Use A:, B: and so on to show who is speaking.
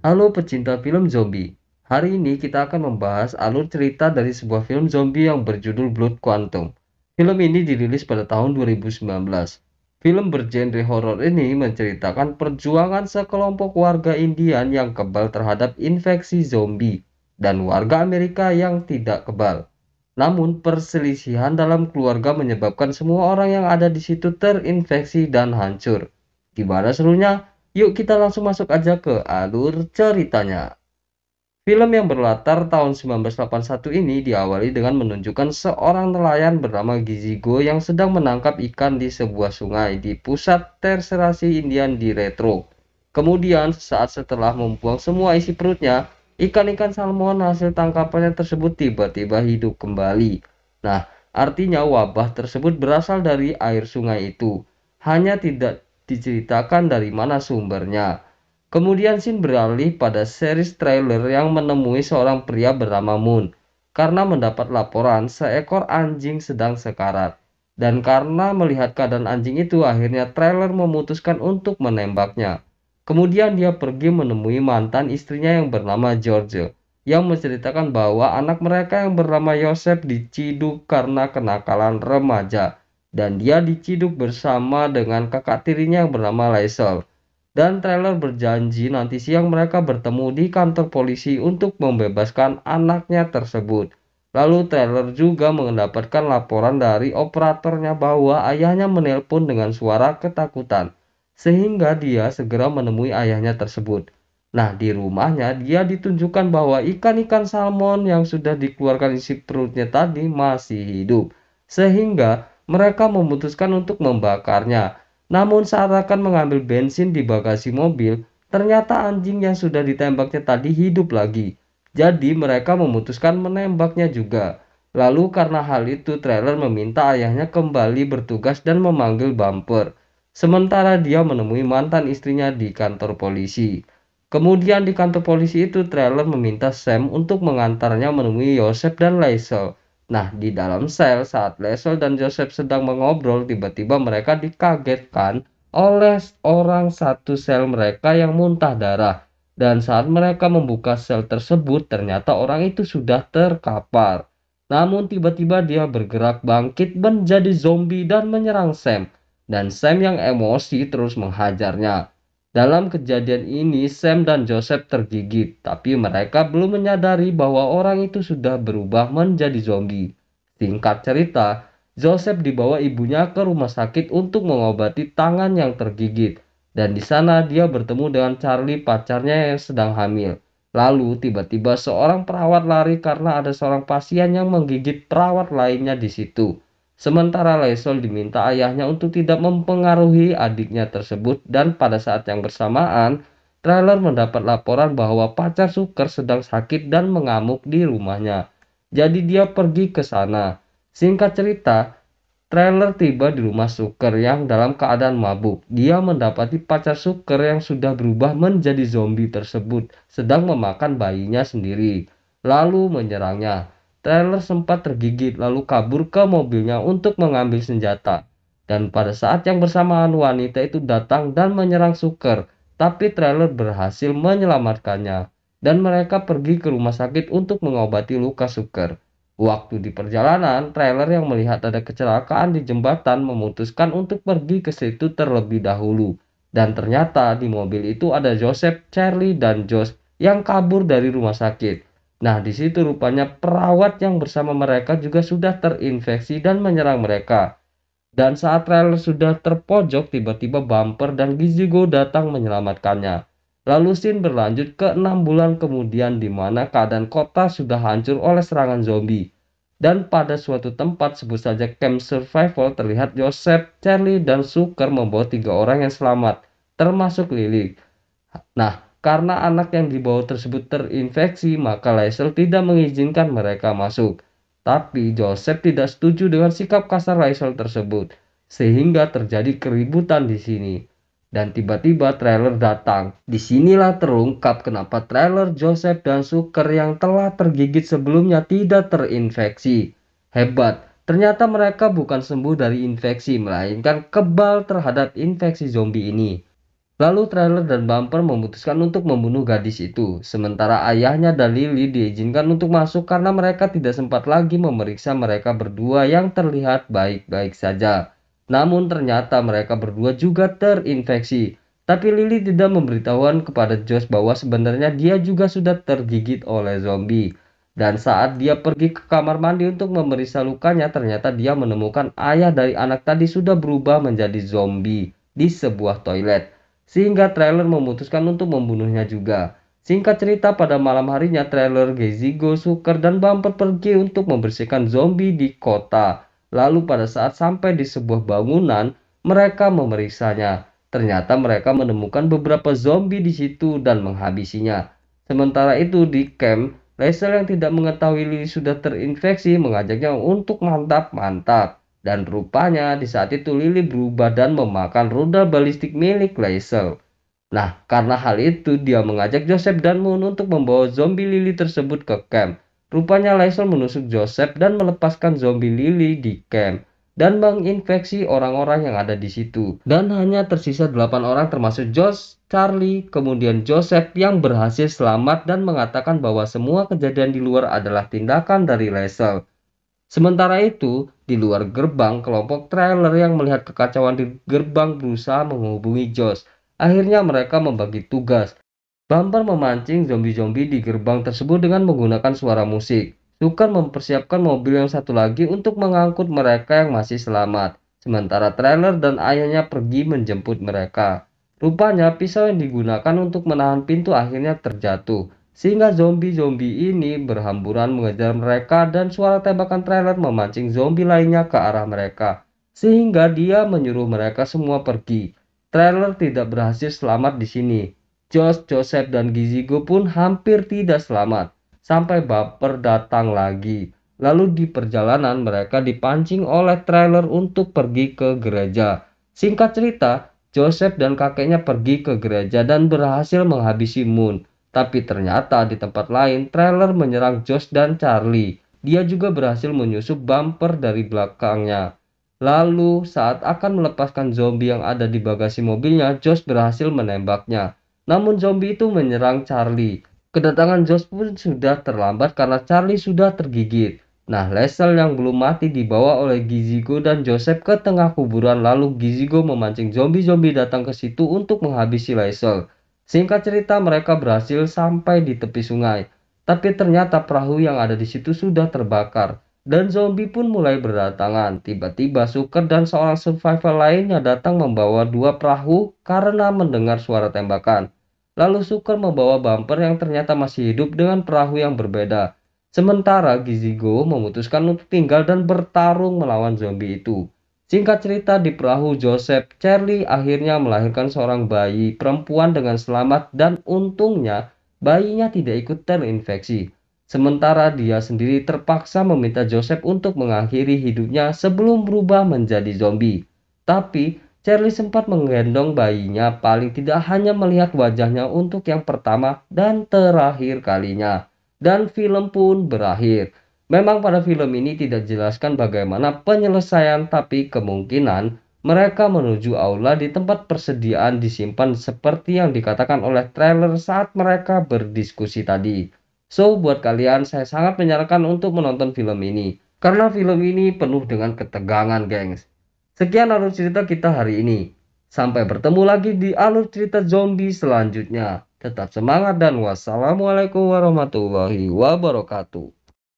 A: Halo pecinta film zombie. Hari ini kita akan membahas alur cerita dari sebuah film zombie yang berjudul Blood Quantum. Film ini dirilis pada tahun 2019. Film bergenre horor ini menceritakan perjuangan sekelompok warga Indian yang kebal terhadap infeksi zombie dan warga Amerika yang tidak kebal. Namun perselisihan dalam keluarga menyebabkan semua orang yang ada di situ terinfeksi dan hancur. Gimana serunya? Yuk kita langsung masuk aja ke alur ceritanya. Film yang berlatar tahun 1981 ini diawali dengan menunjukkan seorang nelayan bernama Gizigo yang sedang menangkap ikan di sebuah sungai di pusat terserasi Indian di Retro. Kemudian, saat setelah membuang semua isi perutnya, ikan-ikan salmon hasil tangkapannya tersebut tiba-tiba hidup kembali. Nah, artinya wabah tersebut berasal dari air sungai itu. Hanya tidak diceritakan dari mana sumbernya. Kemudian scene beralih pada series trailer yang menemui seorang pria bernama Moon karena mendapat laporan seekor anjing sedang sekarat. Dan karena melihat keadaan anjing itu, akhirnya trailer memutuskan untuk menembaknya. Kemudian dia pergi menemui mantan istrinya yang bernama George, yang menceritakan bahwa anak mereka yang bernama Yosef diciduk karena kenakalan remaja. Dan dia diciduk bersama dengan kakak tirinya yang bernama Laisel. Dan trailer berjanji nanti siang mereka bertemu di kantor polisi untuk membebaskan anaknya tersebut. Lalu trailer juga mendapatkan laporan dari operatornya bahwa ayahnya menelpon dengan suara ketakutan. Sehingga dia segera menemui ayahnya tersebut. Nah, di rumahnya dia ditunjukkan bahwa ikan-ikan salmon yang sudah dikeluarkan isi perutnya tadi masih hidup. Sehingga mereka memutuskan untuk membakarnya. Namun saat akan mengambil bensin di bagasi mobil, ternyata anjing yang sudah ditembaknya tadi hidup lagi. Jadi mereka memutuskan menembaknya juga. Lalu karena hal itu trailer meminta ayahnya kembali bertugas dan memanggil Bumper. Sementara dia menemui mantan istrinya di kantor polisi. Kemudian di kantor polisi itu trailer meminta Sam untuk mengantarnya menemui Yosef dan Laisel. Nah, di dalam sel saat Lesel dan Joseph sedang mengobrol, tiba-tiba mereka dikagetkan oleh orang satu sel mereka yang muntah darah. Dan saat mereka membuka sel tersebut, ternyata orang itu sudah terkapar. Namun tiba-tiba dia bergerak bangkit menjadi zombie dan menyerang Sam. Dan Sam yang emosi terus menghajarnya. Dalam kejadian ini, Sam dan Joseph tergigit, tapi mereka belum menyadari bahwa orang itu sudah berubah menjadi zombie. Singkat cerita, Joseph dibawa ibunya ke rumah sakit untuk mengobati tangan yang tergigit, dan di sana dia bertemu dengan Charlie, pacarnya yang sedang hamil. Lalu tiba-tiba seorang perawat lari karena ada seorang pasien yang menggigit perawat lainnya di situ. Sementara Laisel diminta ayahnya untuk tidak mempengaruhi adiknya tersebut dan pada saat yang bersamaan, trailer mendapat laporan bahwa pacar Suker sedang sakit dan mengamuk di rumahnya. Jadi dia pergi ke sana. Singkat cerita, trailer tiba di rumah Suker yang dalam keadaan mabuk. Dia mendapati pacar Suker yang sudah berubah menjadi zombie tersebut sedang memakan bayinya sendiri, lalu menyerangnya. Trailer sempat tergigit lalu kabur ke mobilnya untuk mengambil senjata. Dan pada saat yang bersamaan wanita itu datang dan menyerang Suker, tapi trailer berhasil menyelamatkannya. Dan mereka pergi ke rumah sakit untuk mengobati luka Suker. Waktu di perjalanan, trailer yang melihat ada kecelakaan di jembatan memutuskan untuk pergi ke situ terlebih dahulu. Dan ternyata di mobil itu ada Joseph, Charlie, dan Josh yang kabur dari rumah sakit. Nah, di situ rupanya perawat yang bersama mereka juga sudah terinfeksi dan menyerang mereka. Dan saat trailer sudah terpojok, tiba-tiba Bumper dan Gizigo datang menyelamatkannya. Lalu scene berlanjut ke 6 bulan kemudian di mana keadaan kota sudah hancur oleh serangan zombie. Dan pada suatu tempat sebut saja camp survival terlihat Joseph, Charlie, dan Suker membawa 3 orang yang selamat, termasuk Lily. Nah, karena anak yang dibawa tersebut terinfeksi, maka Laisel tidak mengizinkan mereka masuk. Tapi Joseph tidak setuju dengan sikap kasar Laisel tersebut, sehingga terjadi keributan di sini. Dan tiba-tiba trailer datang. Disinilah terungkap kenapa trailer Joseph dan Suker yang telah tergigit sebelumnya tidak terinfeksi. Hebat, ternyata mereka bukan sembuh dari infeksi, melainkan kebal terhadap infeksi zombie ini. Lalu trailer dan Bumper memutuskan untuk membunuh gadis itu, sementara ayahnya dan Lily diizinkan untuk masuk karena mereka tidak sempat lagi memeriksa mereka berdua yang terlihat baik-baik saja. Namun ternyata mereka berdua juga terinfeksi. Tapi Lily tidak memberitahukan kepada Josh bahwa sebenarnya dia juga sudah tergigit oleh zombie. Dan saat dia pergi ke kamar mandi untuk memeriksa lukanya, ternyata dia menemukan ayah dari anak tadi sudah berubah menjadi zombie di sebuah toilet, sehingga trailer memutuskan untuk membunuhnya juga. Singkat cerita, pada malam harinya trailer, Gezigo, Suker, dan Bumper pergi untuk membersihkan zombie di kota. Lalu pada saat sampai di sebuah bangunan, mereka memeriksanya. Ternyata mereka menemukan beberapa zombie di situ dan menghabisinya. Sementara itu di camp, Laisel yang tidak mengetahui Lily sudah terinfeksi mengajaknya untuk mantap-mantap. Dan rupanya di saat itu Lily berubah dan memakan rudal balistik milik Laisel. Nah, karena hal itu dia mengajak Joseph dan Moon untuk membawa zombie Lily tersebut ke camp. Rupanya Laisel menusuk Joseph dan melepaskan zombie Lily di camp dan menginfeksi orang-orang yang ada di situ. Dan hanya tersisa 8 orang termasuk Josh, Charlie, kemudian Joseph yang berhasil selamat dan mengatakan bahwa semua kejadian di luar adalah tindakan dari Laisel. Sementara itu, di luar gerbang, kelompok trailer yang melihat kekacauan di gerbang berusaha menghubungi Josh. Akhirnya mereka membagi tugas. Bumper memancing zombie-zombie di gerbang tersebut dengan menggunakan suara musik. Sukan mempersiapkan mobil yang satu lagi untuk mengangkut mereka yang masih selamat. Sementara trailer dan ayahnya pergi menjemput mereka. Rupanya pisau yang digunakan untuk menahan pintu akhirnya terjatuh, sehingga zombie-zombie ini berhamburan mengejar mereka dan suara tembakan trailer memancing zombie lainnya ke arah mereka, sehingga dia menyuruh mereka semua pergi. Trailer tidak berhasil selamat di sini. Josh, Joseph, dan Gizigo pun hampir tidak selamat, sampai Bumper datang lagi. Lalu di perjalanan mereka dipancing oleh trailer untuk pergi ke gereja. Singkat cerita, Joseph dan kakeknya pergi ke gereja dan berhasil menghabisi Moon. Tapi ternyata di tempat lain, trailer menyerang Josh dan Charlie. Dia juga berhasil menyusup Bumper dari belakangnya. Lalu saat akan melepaskan zombie yang ada di bagasi mobilnya, Josh berhasil menembaknya. Namun zombie itu menyerang Charlie. Kedatangan Josh pun sudah terlambat karena Charlie sudah tergigit. Nah, Laisel yang belum mati dibawa oleh Gizigo dan Joseph ke tengah kuburan, lalu Gizigo memancing zombie-zombie datang ke situ untuk menghabisi Laisel. Singkat cerita, mereka berhasil sampai di tepi sungai. Tapi ternyata perahu yang ada di situ sudah terbakar. Dan zombie pun mulai berdatangan. Tiba-tiba Suker dan seorang survivor lainnya datang membawa 2 perahu karena mendengar suara tembakan. Lalu Suker membawa Bumper yang ternyata masih hidup dengan perahu yang berbeda. Sementara Gizigo memutuskan untuk tinggal dan bertarung melawan zombie itu. Singkat cerita, di perahu Joseph, Charlie akhirnya melahirkan seorang bayi perempuan dengan selamat dan untungnya bayinya tidak ikut terinfeksi. Sementara dia sendiri terpaksa meminta Joseph untuk mengakhiri hidupnya sebelum berubah menjadi zombie. Tapi Charlie sempat menggendong bayinya, paling tidak hanya melihat wajahnya untuk yang pertama dan terakhir kalinya. Dan film pun berakhir. Memang pada film ini tidak dijelaskan bagaimana penyelesaian, tapi kemungkinan mereka menuju aula di tempat persediaan disimpan seperti yang dikatakan oleh trailer saat mereka berdiskusi tadi. So, buat kalian saya sangat menyarankan untuk menonton film ini. Karena film ini penuh dengan ketegangan, gengs. Sekian alur cerita kita hari ini. Sampai bertemu lagi di alur cerita zombie selanjutnya. Tetap semangat dan wassalamualaikum warahmatullahi wabarakatuh.